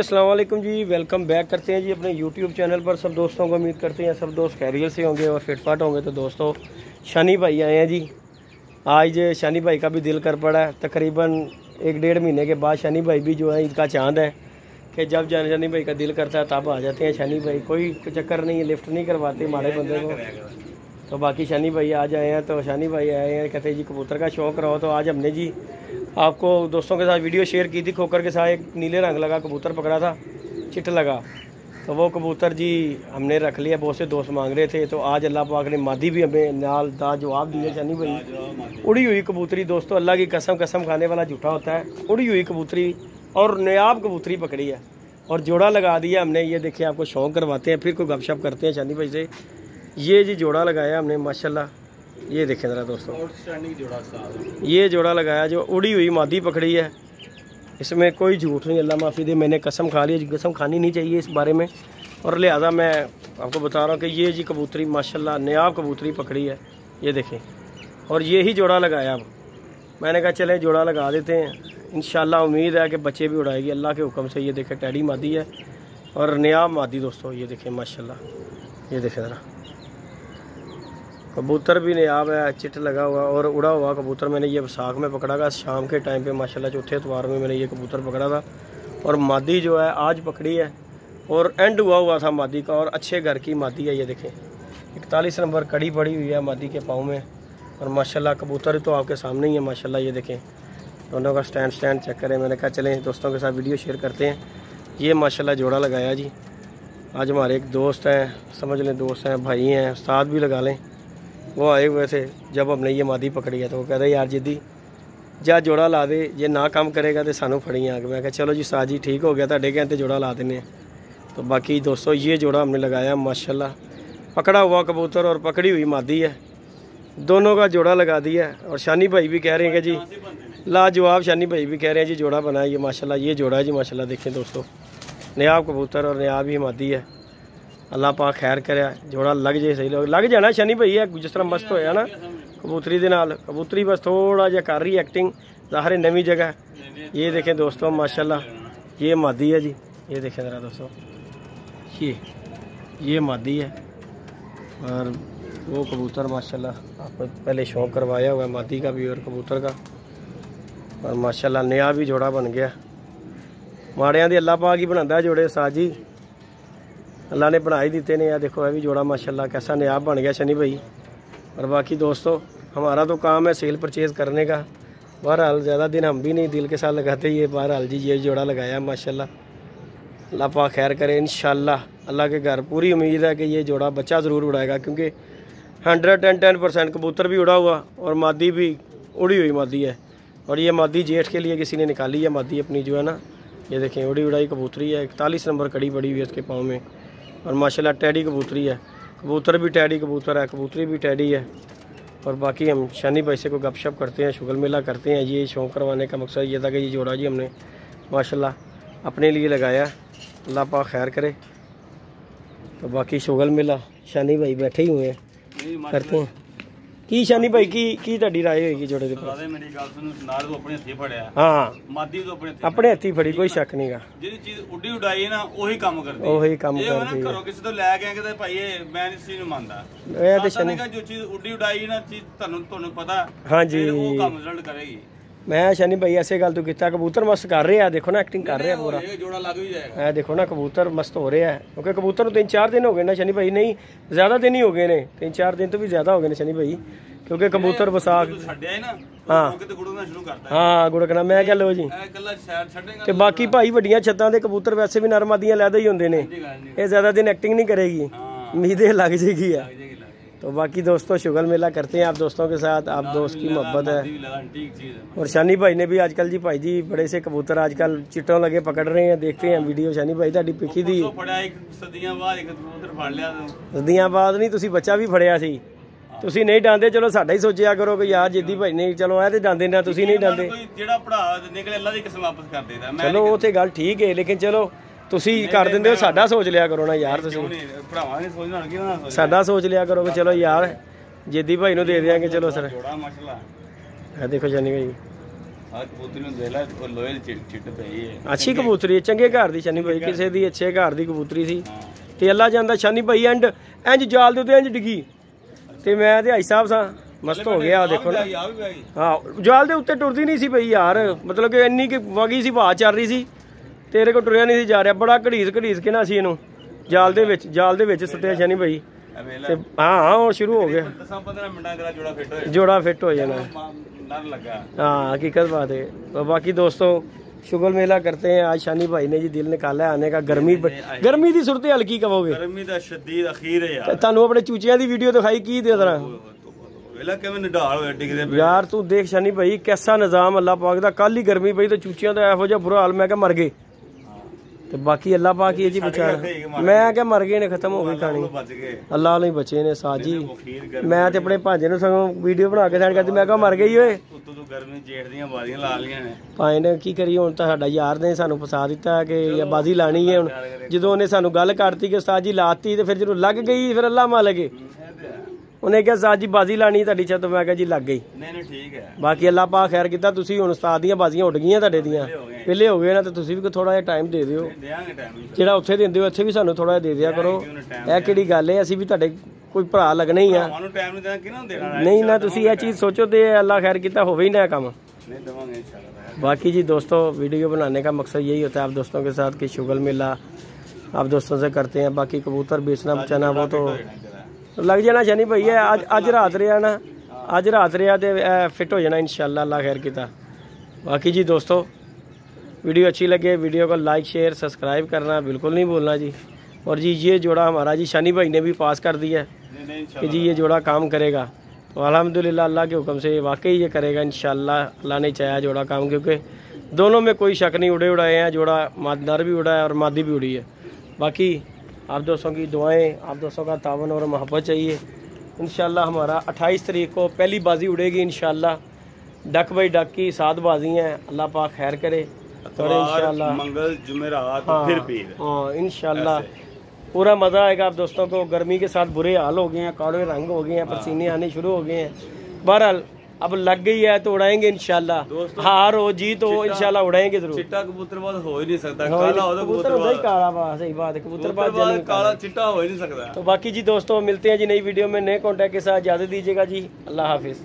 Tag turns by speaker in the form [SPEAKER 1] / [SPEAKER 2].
[SPEAKER 1] अस्सलाम वालेकुम जी, welcome back करते हैं जी अपने यूट्यूब चैनल पर। सब दोस्तों को उम्मीद करते हैं सब दोस्त खैरियत से होंगे और फिटफाट होंगे। तो दोस्तों शनी भाई आए हैं जी। आज शनी भाई का भी दिल कर पड़ा है। तकरीबन 1-1.5 महीने के बाद शनी भाई भी जो है इनका चांद है कि जब शनी भाई का दिल करता है तब आ जाते हैं शनी भाई। कोई चक्कर नहीं है, लिफ्ट नहीं करवाते हमारे बंदे को। तो बाकी शनी भाई आज आए हैं। तो शनी भाई आए हैं, कहते हैं जी कबूतर का शौक़ रहो। तो आज हमने जी आपको दोस्तों के साथ वीडियो शेयर की थी। खोकर के साथ एक नीले रंग लगा कबूतर पकड़ा था, चिट लगा। तो वो कबूतर जी हमने रख लिया, बहुत से दोस्त मांग रहे थे। तो आज अल्लाह पाक ने मादी भी हमें नाल दा जवाब दिया। शनी भाई उड़ी हुई कबूतरी, दोस्तों अल्लाह की कसम खाने वाला झूठा होता है। उड़ी हुई कबूतरी और नायाब कबूतरी पकड़ी है और जोड़ा लगा दिया हमने। ये देखिए, आपको शौक़ करवाते हैं, फिर कोई गपशप करते हैं शनी भाई से। ये जी जोड़ा लगाया हमने माशाल्लाह। ये देखें ज़रा दोस्तों, ये जोड़ा लगाया जो उड़ी हुई मादी पकड़ी है। इसमें कोई झूठ नहीं, अल्लाह माफ़ी दे, मैंने कसम खा ली। कसम खानी नहीं चाहिए इस बारे में, और लिहाजा मैं आपको बता रहा हूँ कि ये जी कबूतरी माशाल्लाह नायाब कबूतरी पकड़ी है। ये देखें, और ये ही जोड़ा लगाया। अब मैंने कहा चले जोड़ा लगा देते हैं, इंशाल्लाह उम्मीद है कि बच्चे भी उड़ाएगी अल्लाह के हुक्म से। ये देखें टैडी मादी है और नायाब मादी दोस्तों। ये देखें माशाल्लाह, ये देखें ज़रा, कबूतर भी नायाब है, चिट लगा हुआ और उड़ा हुआ कबूतर। मैंने ये वसाख में पकड़ा था, शाम के टाइम पे माशाल्लाह चौथे इतवार में मैंने ये कबूतर पकड़ा था। और मादी जो है आज पकड़ी है और एंड हुआ था मादी का, और अच्छे घर की मादी है। ये देखें 41 नंबर कड़ी पड़ी हुई है मादी के पाँव में। और माशाल्लाह कबूतर तो आपके सामने ही है माशाल्लाह। ये देखें दोनों का स्टैंड चेक करें। मैंने कहा चलें दोस्तों के साथ वीडियो शेयर करते हैं। ये माशाल्लाह जोड़ा लगाया जी। आज हमारे एक दोस्त हैं, समझ लें दोस्त हैं, भाई हैं, उस्ताद भी लगा लें, वो आए हुए थे जब हमने ये मादी पकड़ी है। तो वो कह रहे यार जिद्दी जा जोड़ा ला दे, ये ना काम करेगा तो सानू फड़ी आगे। मैं कहा चलो जी साज जी ठीक हो गया, ਤੁਹਾਡੇ कहते जोड़ा ला देने। तो बाकी दोस्तों ये जोड़ा हमने लगाया माशाल्लाह। पकड़ा हुआ कबूतर और पकड़ी हुई मादी है, दोनों का जोड़ा लगा दिया। और शानी भाई भी कह रहे हैं कि जी लाजवाब, शानी भाई भी कह रहे हैं जी जोड़ा बनाया ये माशाल्लाह। ये जोड़ा है जी माशाल्लाह। देखें दोस्तों नायाब कबूतर और नायाब ही मादी है। अल्लाह पाक खैर करे, जोड़ा लग जाए, सही लग जाना शनी भाई है। जिस तरह मस्त होया ना कबूतरी दे नाल, कबूतरी बस थोड़ा जिहा कर रही एक्टिंग, ज़ाहिर है नवी जगह। ये देखें दोस्तों माशाल्लाह, ये मादी है जी। ये देखें ज़रा दोस्तों, ये मादी है और वो कबूतर माशाल्लाह आपको पहले शौक़ करवाया हुआ है मादी का भी और कबूतर का। और माशाल्लाह नया भी जोड़ा बन गया। माड़ियां दी अल्लाह पाक ही बनाता है जोड़े साजी, अल्लाह ने बना ही देते ने। यार देखो, ये भी जोड़ा माशाल्लाह कैसा नायाब बन गया शनी भाई। और बाकी दोस्तों हमारा तो काम है सेल परचेज़ करने का। बहरहाल ज़्यादा दिन हम भी नहीं दिल के साथ लगाते। ये बहरहाल जी ये जोड़ा लगाया माशाल्लाह। अल्लाह पाक खैर करे इंशाल्लाह। अल्लाह के घर पूरी उम्मीद है कि ये जोड़ा बच्चा ज़रूर उड़ाएगा, क्योंकि 110% कबूतर भी उड़ा हुआ और मादी भी उड़ी हुई मादी है। और ये मादी जेठ के लिए किसी ने निकाली है मादी अपनी जो है ना। ये देखें उड़ी उड़ाई कबूतरी है, 41 नंबर कड़ी पड़ी हुई है उसके पाँव में। और माशाल्लाह टैडी कबूतरी है, कबूतर भी टैडी कबूतर है, कबूतरी भी टैडी है। और बाकी हम शनी भाई से को गपशप करते हैं, शुगल मेला करते हैं। ये शौक़ करवाने का मकसद ये था कि ये जोड़ा जी हमने माशाल्लाह अपने लिए लगाया, अल्लाह पाक खैर करे। तो बाकी शुगल मेला शनी भाई बैठे ही हुए हैं, करते हैं की शनी भाई की ਤੁਹਾਡੀ राय होगी जोड़े के हाँ अपने हथी फड़ी, कोई शक नहीं गा।
[SPEAKER 2] चीज उड़ी उड़ाई ना ਉਹੀ ਕੰਮ ਕਰਦੀ
[SPEAKER 1] ਉਹੀ ਕੰਮ ਕਰਦੀ
[SPEAKER 2] ਹੈ। ਘਰੋਂ ਕਿਸੇ ਤੋਂ ਲੈ ਕੇ ਕਿਤੇ ਭਾਈ ਮੈਂ ਇਸ ਚੀਜ਼ ਨੂੰ ਮੰਨਦਾ।
[SPEAKER 1] ਇਹ ਤੇ ਸ਼ਨੀ
[SPEAKER 2] ਜੋ ਚੀਜ਼ ਉਡੀ ਉਡਾਈ ਨਾ ਚੀਜ਼ ਤੁਹਾਨੂੰ ਪਤਾ
[SPEAKER 1] ਹਾਂਜੀ
[SPEAKER 2] ਉਹ ਕੰਮ ਰਿਜ਼ਲਟ ਕਰੇਗੀ।
[SPEAKER 1] मैं शनी भाई ऐसे गल तो किया, कबूतर मस्त कर रहे हैं, देखो ना एक्टिंग कर रहे हैं पूरा।
[SPEAKER 2] जोड़ा लग भी जाएगा,
[SPEAKER 1] देखो ना कबूतर मस्त हो रहे हैं, क्योंकि कबूतर 3-4 दिन हो गए ना शनी भाई, नहीं ज़्यादा दिन ही हो गए ने, 3-4 दिन तो भी ज़्यादा हो गए ने शनी भाई, क्योंकि कबूतर वसाख हाँ गुड़कना। मैं क्या लो जी तो बाकी भाई वड्डियां छत्तां दे कबूतर वैसे भी नर मादियां लैदे ही होंदे ने, ये ज़्यादा दिन एक्टिंग नहीं करेगी, उम्मीदें लग जाएगी है। तो बाकी दोस्तों शुगल मेला करते हैं आप दोस्तों के साथ, आप दोस्त की मोहब्बत है। और शनी भाई ने भी आजकल जी भाई जी बड़े से कबूतर आजकल चिट्टों लगे पकड़ रहे हैं, देखते हैं वीडियो। शनी भाई ਤੁਹਾਡੀ पिखी दी सदियां बाद नहीं, तुसी बच्चा भी फड़िया सी, तुसी नहीं डांदे। चलो साडा ही सोचिया करो कि यार जिद्दी भाई नहीं, चलो ऐ ते डांदे ना, तुसी नहीं डांदे। चलो वो तो गल ठीक है, लेकिन चलो ਤੁਸੀਂ कर ਦਿੰਦੇ ਹੋ, ਸਾਡਾ सोच लिया करो ना यार, ਤੁਸੀਂ ਸਾਡਾ सोच लिया करो कि चलो यार जिद्दी भाई ਨੂੰ दे देंगे। चलो सर देखो शनी भाई
[SPEAKER 2] ਆ ਕਬੂਤਰੀ ਨੂੰ ਦੇ ਲੈ ਉਹ ਲੋਹੇ ਦੀ ਚਿੱਟ ਪਈ ਹੈ।
[SPEAKER 1] ਅੱਛੀ ਕਬੂਤਰੀ ਹੈ, ਚੰਗੇ ਘਰ ਦੀ ਸ਼ਾਨੀ ਭਾਈ, ਕਿਸੇ ਦੀ ਅੱਛੇ ਘਰ ਦੀ ਕਬੂਤਰੀ ਸੀ ਤੇ ਅੱਲਾ ਜਾਂਦਾ ਸ਼ਾਨੀ ਭਾਈ ਇੰਜ ਜਾਲ ਦੇ ਉੱਤੇ ਇੰਜ ਡਿੱਗੀ ਤੇ ਮੈਂ ਤੇ ਭਾਈ ਸਾਹਿਬ ਸਾਂ ਮਸਤ ਹੋ ਗਿਆ। ਦੇਖੋ ਨਾ ਹਾਂ ਜਾਲ ਦੇ ਉੱਤੇ ਟੁਰਦੀ ਨਹੀਂ ਸੀ ਪਈ ਯਾਰ, ਮਤਲਬ ਕਿ ਇੰਨੀ ਕਿ ਵਗੀ ਸੀ, ਹਵਾ ਚੱਲ ਰਹੀ ਸੀ, ਤੇਰੇ ਕੋਲ ਟੁਰਿਆ ਨਹੀਂ ਸੀ ਜਾ ਰਿਹਾ, ਬੜਾ ਘੜੀਸ ਕੇ ਨਾ ਸੀ ਇਹਨੂੰ ਜਾਲ ਦੇ ਵਿੱਚ ਸੁੱਟਿਆ ਸ਼ਾਨੀ ਭਾਈ ਤੇ ਹਾਂ ਉਹ ਸ਼ੁਰੂ ਹੋ ਗਿਆ।
[SPEAKER 2] 10-15 ਮਿੰਟਾਂ ਤੇਰਾ
[SPEAKER 1] ਜੋੜਾ ਫਿੱਟ ਹੋ ਜਾਣਾ।
[SPEAKER 2] डर लगा।
[SPEAKER 1] हाँ हकीकत बात है। तो बाकी दोस्तों शुगर मेला करते हैं। आज शानी भाई ने जी दिल निकाला है आने का। गर्मी की सूरत हल्की कहोगे?
[SPEAKER 2] गर्मी दा शदीद अखीर है यार।
[SPEAKER 1] तानू अपने चूचियां दी वीडियो दिखाई की दे तरह
[SPEAKER 2] वेला किवें निढाल होए डिगदे पे
[SPEAKER 1] यार। तू देख शानी भाई कैसा निजाम अल्लाह पाक दा। कल ही गर्मी पई तो चूचियां दा एहो जिहा बुरा हाल, मैं क्या मर गए। तो बाकी अल्लाह पाक ही जी बेचारा, मैं क्या मर गए ने, खत्म हो गई कहानी। अल्लाह ने बचे ने साथ जी। मैं तो अपने भांजे नूं सगों वीडियो बना के सेंड करदी, मैं क्या मर गई ओए।
[SPEAKER 2] गर्मी जेठ ਦੀਆਂ ਬਾਜ਼ੀਆਂ ਲਾ ਲੀਆਂ ਨੇ
[SPEAKER 1] ਭਾਈ ਨੇ ਕੀ ਕਰੀ ਹੁਣ ਤਾਂ ਸਾਡਾ ਯਾਰ ਨੇ ਸਾਨੂੰ ਫਸਾ ਦਿੱਤਾ ਕਿ ਬਾਜ਼ੀ ਲਾਣੀ ਹੈ। ਹੁਣ ਜਦੋਂ ਉਹਨੇ ਸਾਨੂੰ ਗੱਲ ਕਰਤੀ ਕਿ ਉਸਤਾਦ ਜੀ ਲਾਤੀ ਤੇ ਫਿਰ ਜਦੋਂ ਲੱਗ ਗਈ ਫਿਰ ਅੱਲਾ ਮਾਲ ਲਗੇ। ਉਹਨੇ ਕਿਹਾ ਉਸਤਾਦ ਜੀ ਬਾਜ਼ੀ ਲਾਣੀ ਤੁਹਾਡੀ ਛੱਤ, ਮੈਂ ਕਿਹਾ ਜੀ ਲੱਗ ਗਈ।
[SPEAKER 2] ਨਹੀਂ ਠੀਕ ਹੈ।
[SPEAKER 1] ਬਾਕੀ ਅੱਲਾ ਪਾਕ ਖੈਰ ਕੀਤਾ, ਤੁਸੀਂ ਹੁਣ ਉਸਤਾਦ ਦੀਆਂ ਬਾਜ਼ੀਆਂ ਉੱਡ ਗਈਆਂ ਤੁਹਾਡੇ ਦੀਆਂ, ਪਹਿਲੇ ਹੋ ਗਏ ਨਾ, ਤੇ ਤੁਸੀਂ ਵੀ ਥੋੜਾ ਜਿਹਾ ਟਾਈਮ ਦੇ ਦਿਓ। ਜਿਹੜਾ ਉੱਥੇ ਦਿੰਦੇ ਹੋ ਇੱਥੇ ਵੀ ਸਾਨੂੰ ਥੋੜਾ ਜਿਹਾ ਦੇ ਦਿਆ ਕਰੋ। ਇਹ ਕਿਹੜੀ ਗੱਲ ਹੈ, ਅਸੀਂ ਵੀ ਤੁਹਾਡੇ ਕੋਈ ਭਰਾ ਲੱਗਣਾ ਹੀ ਆ। ਨਹੀਂ ਨਾ ਤੁਸੀਂ ਇਹ ਚੀਜ਼ सोचो तो अल्लाह खैर किया होवे ही ना काम। बाकी जी दोस्तों वीडियो बनाने का मकसद यही होता है आप दोस्तों के साथ कि शुगर मेला आप दोस्तों से करते हैं। बाकी कबूतर बेचना बचाना वो तो लग जाना शानी भाई है। अज रात रहा ना, अज रात रहा तो फिट हो जाना इंशाल्लाह अल्लाह खैर किया। बाकी जी दोस्तों वीडियो अच्छी लगे वीडियो को लाइक शेयर सब्सक्राइब करना बिल्कुल नहीं भूलना जी। और जी ये जोड़ा हमारा जी शानी भाई ने भी पास कर दिया है कि जी ये जोड़ा काम करेगा। तो अल्हम्दुलिल्लाह अल्लाह के हुक्म से वाकई ये करेगा इंशाल्लाह। अल्लाह ने चाहा जोड़ा काम, क्योंकि दोनों में कोई शक नहीं, उड़ाए हैं जोड़ा, नर भी उड़ा है और मादी भी उड़ी है। बाकी आप दोस्तों की दुआएं, आप दोस्तों का तावन और मोहब्बत चाहिए इंशाल्लाह। हमारा 28 तारीख को पहली बाजी उड़ेगी इंशाल्लाह। डक बाई डक की 7 बाजी हैं, अल्लाह पाक खैर करे। और इंशाल्लाह
[SPEAKER 2] मंगल जुमेरात फिर पीर,
[SPEAKER 1] हाँ इंशाल्लाह पूरा मज़ा आएगा आप दोस्तों को। गर्मी के साथ बुरे हाल हो गए हैं, काले रंग हो गए हैं, पसीने आने शुरू हो गए हैं। बहरहाल अब लग गई है तो उड़ाएंगे इंशाल्लाह। हार हो जीत हो इंशाल्लाह उड़ाएंगे जरूर।
[SPEAKER 2] चिट्टा कबूतरबाज हो ही नहीं सकता, काला हो तो कबूतरबाज
[SPEAKER 1] काला बात, सही बात है, कबूतरबाज
[SPEAKER 2] काला चिट्टा हो ही नहीं सकता।
[SPEAKER 1] तो बाकी जी दोस्तों मिलते हैं जी नई वीडियो में नए कॉन्टैक्ट के साथ। इजाज़त दीजिएगा जी, अल्लाह हाफिज़।